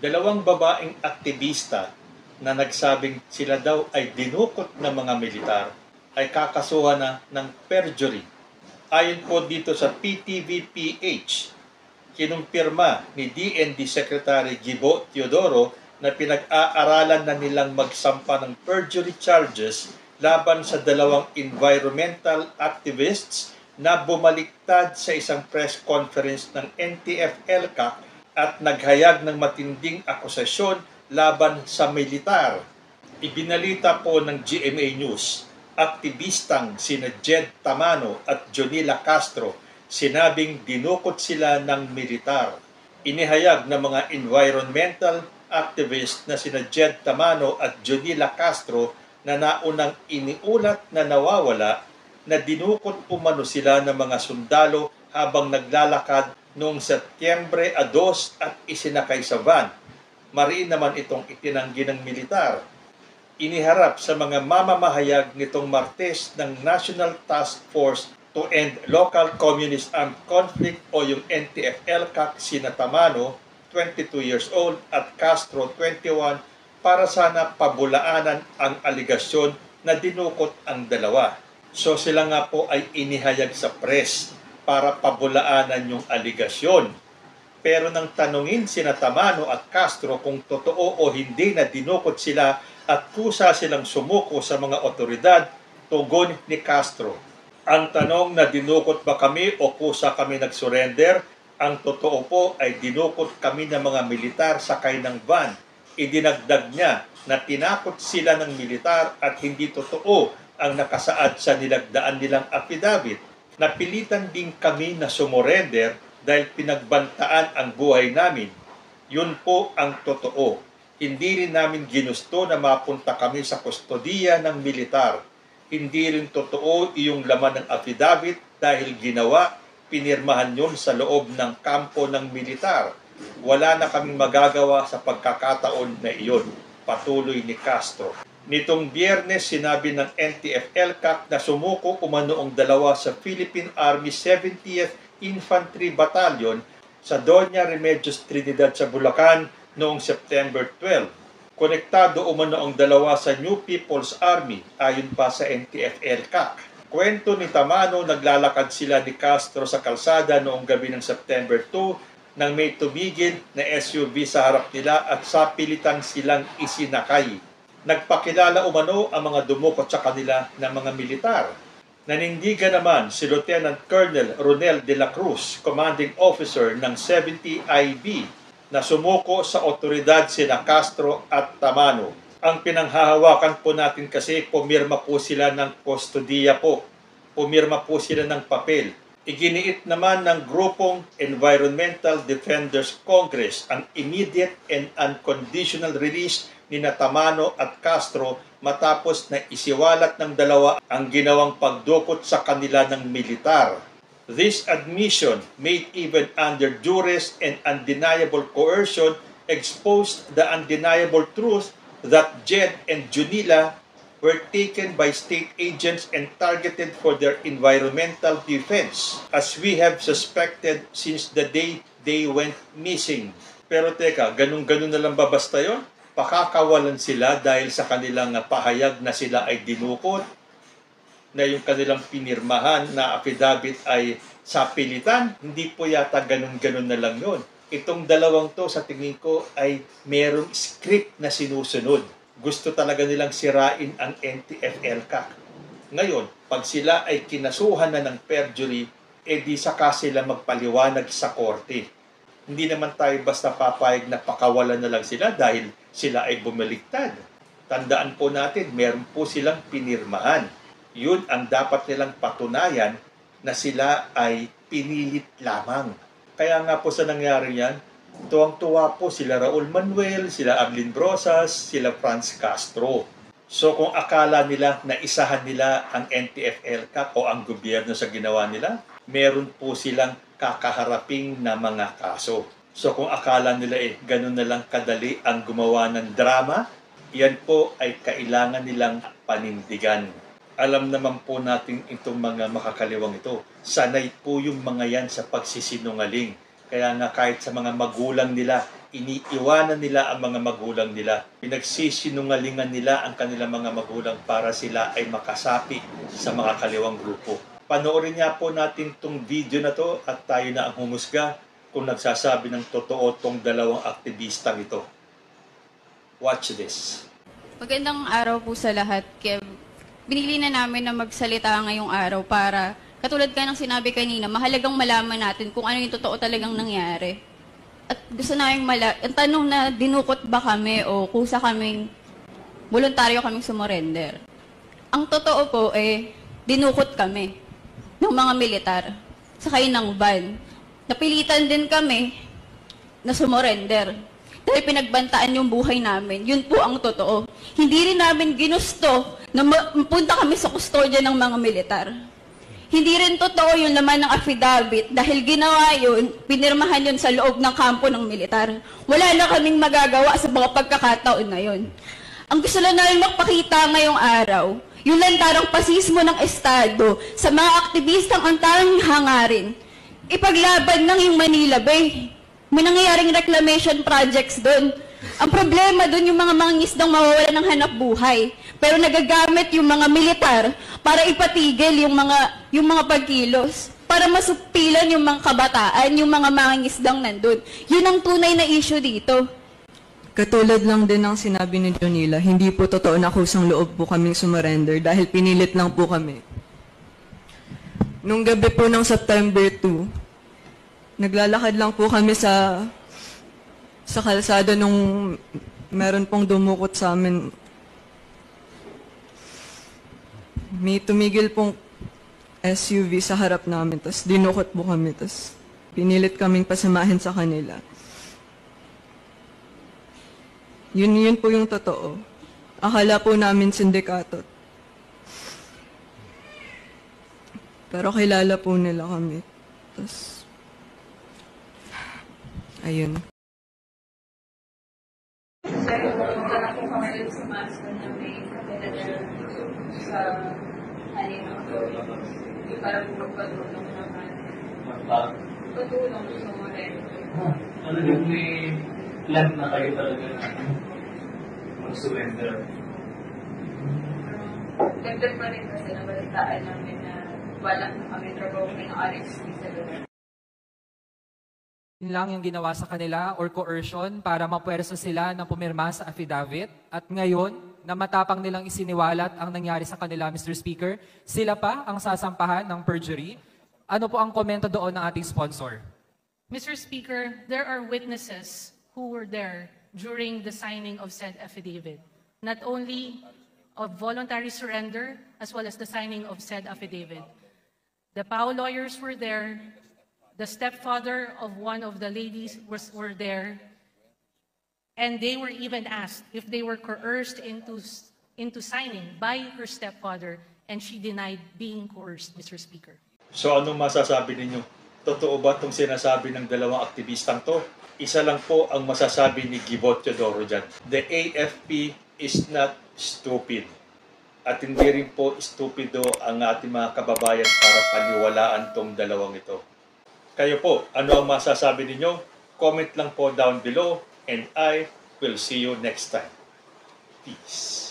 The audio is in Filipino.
Dalawang babaeng aktivista na nagsabing sila daw ay dinukot ng mga militar ay kakasuhan na ng perjury. Ayon po dito sa PTV-PH, kinumpirma ni DND Secretary Gibo Teodoro na pinag-aaralan na nilang magsampa ng perjury charges laban sa dalawang environmental activists na bumaliktad sa isang press conference ng NTF-ELCAC at naghayag ng matinding akusasyon laban sa militar. Ibinalita po ng GMA News, aktivistang sina Jed Tamano at Jonila Castro sinabing dinukot sila ng militar. Inihayag ng mga environmental activist na sina Jed Tamano at Jonila Castro na naunang iniulat na nawawala na dinukot umano sila ng mga sundalo habang naglalakad noong Setyembre 2 at isinakay sa van. Mariin naman itong itinanggi ng militar. Iniharap sa mga mamamahayag nitong Martes ng National Task Force to End Local Communist Armed Conflict o yung NTF-ELCAC sina Tamano, 22 years old, at Castro, 21, para sana pabulaanan ang aligasyon na dinukot ang dalawa. So sila nga po ay inihayag sa press para pabulaanan yung aligasyon. Pero nang tanungin sina Tamano at Castro kung totoo o hindi na dinukot sila at kusa silang sumuko sa mga otoridad, tugon ni Castro, ang tanong na dinukot ba kami o kusa kami nag-surrender, ang totoo po ay dinukot kami ng mga militar sakay ng van. Idinagdag niya na tinakot sila ng militar at hindi totoo ang nakasaad sa nilagdaan nilang affidavit. Napilitan din kami na sumurrender dahil pinagbantaan ang buhay namin. Yun po ang totoo. Hindi rin namin ginusto na mapunta kami sa kustodiya ng militar. Hindi rin totoo iyong laman ng affidavit dahil ginawa, pinirmahan yun sa loob ng kampo ng militar. Wala na kaming magagawa sa pagkakataon na iyon, patuloy ni Castro. Nitong Biyernes, sinabi ng NTF-ELCAC na sumuko umano ang dalawa sa Philippine Army 70th Infantry Battalion sa Doña Remedios Trinidad sa Bulacan noong September 12. Konektado umano ang dalawa sa New People's Army ayon pa sa NTF-ELCAC. Kwento ni Tamano, naglalakad sila ni Castro sa kalsada noong gabi ng September 2 nang may tumigil na SUV sa harap nila at sapilitan silang isinakay. Nagpakilala umano ang mga dumukot sa kanila ng mga militar. Nanindigan naman si Lieutenant Colonel Ronel de la Cruz, commanding officer ng 70 IB, na sumuko sa otoridad sina Castro at Tamano. Ang pinanghahawakan po natin kasi, pumirma po sila ng kustodiya po. Pumirma po sila ng papel. Iginiit naman ng grupong Environmental Defenders Congress ang immediate and unconditional release ni Tamano at Castro matapos na isiwalat ng dalawa ang ginawang pagdukot sa kanila ng militar. This admission, made even under duress and undeniable coercion, exposed the undeniable truth that Jed and Jonila were taken by state agents and targeted for their environmental defense, as we have suspected since the day they went missing. Pero teka, ganun-ganun na lang ba basta yun? Pakakawalan sila dahil sa kanilang pahayag na sila ay dinukot, na yung kanilang pinirmahan na affidavit ay sapilitan? Hindi po yata ganun-ganun na lang yun. Itong dalawang to sa tingin ko ay merong script na sinusunod. Gusto talaga nilang sirain ang NTF-ELCAC. Ngayon, pag sila ay kinasuhan na ng perjury, di saka sila magpaliwanag sa korte. Hindi naman tayo basta papayag na pakawalan na lang sila dahil sila ay bumaliktad. Tandaan po natin, meron po silang pinirmahan. Yun ang dapat nilang patunayan na sila ay pinilit lamang. Kaya nga po sa nangyari yan, tuwang-tuwa po sila Raul Manuel, sila Arlene Brosas, sila Franz Castro. So kung akala nila na isahan nila ang NTF-ELCAC o ang gobyerno sa ginawa nila, meron po silang kakaharaping na mga kaso. So kung akala nila ganun na lang kadali ang gumawa ng drama, yan po ay kailangan nilang panindigan. Alam naman po natin itong mga makakaliwang ito. Sanay po yung mga yan sa pagsisinungaling. Kaya nga kahit sa mga magulang nila, iniiwanan nila ang mga magulang nila. Pinagsisinungalingan nila ang kanilang mga magulang para sila ay makasapi sa mga kaliwang grupo. Panoorin nga po natin itong video na to at tayo na ang humusga kung nagsasabi ng totoo tong dalawang aktivistang ito. Watch this. Magandang araw po sa lahat, Kev. Binili na namin na magsalita ngayong araw para, katulad ka ng sinabi kanina, mahalagang malaman natin kung ano yung totoo talagang nangyari. At gusto namin ang tanong na dinukot ba kami o kusa kaming, voluntaryo kaming sumurrender. Ang totoo po dinukot kami ng mga militar, sakay ng van. Napilitan din kami na sumurrender. Dahil pinagbantaan yung buhay namin. Yun po ang totoo. Hindi rin namin ginusto na mapunta kami sa kustodya ng mga militar. Hindi rin totoo yung laman ng affidavit dahil ginawa yun, pinirmahan yun sa loob ng kampo ng militar. Wala na kaming magagawa sa mga pagkakataon na yun. Ang gusto lang namin magpakita ngayong araw, yung lantarang pasismo ng Estado sa mga aktivistang ang tanging hangarin, ipaglaban ng yung Manila Bay. May nangyayaring reclamation projects doon. Ang problema doon yung mga mangingisdang mawawala ng hanap buhay. Pero nagagamit yung mga militar para ipatigil yung mga pagkilos. Para masupilan yung mga kabataan, yung mga mangingisdang nandun. Yun ang tunay na issue dito. Katulad lang din ng sinabi ni Jonila, hindi po totoo na kusang loob po kaming sumurrender dahil pinilit lang po kami. Nung gabi po ng September 2, naglalakad lang po kami sa kalsada nung meron pong dumukot sa amin. May tumigil pong SUV sa harap namin, tapos dinukot po kami, tapos pinilit kaming pasamahin sa kanila. Yun po yung totoo. Akala po namin sindikato. Pero kilala po nila kami. Tapos, ayun. Pero pumunta na po kami dun sa Maston na may kapitador sa halimang para po magpatulong naman. Patulong sa sumurrender. Ano yung may plan na kayo talaga na mag-surrender? Dagdag pa rin kasi nabalitaan namin na wala na kami trabaho ng RXP sa lugar. Yun lang yung ginawa sa kanila or coercion para mapuwersa sila ng pumirma sa affidavit. At ngayon, na matapang nilang isiniwalat ang nangyari sa kanila, Mr. Speaker, sila pa ang sasampahan ng perjury. Ano po ang komento doon ng ating sponsor? Mr. Speaker, there are witnesses who were there during the signing of said affidavit, not only of voluntary surrender as well as the signing of said affidavit. The PAO lawyers were there. The stepfather of one of the ladies were there, and they were even asked if they were coerced into signing by her stepfather, and she denied being coerced, Mr. Speaker. So anong masasabi ninyo? Totoo ba itong sinasabi ng dalawang aktivistang to? Isa lang po ang masasabi ni Gibot Teodoro dyan. The AFP is not stupid. At hindi rin po stupido ang ating mga kababayan para paniwalaan tong dalawang ito. Kayo po, ano ang masasabi ninyo? Comment lang po down below and I will see you next time. Peace.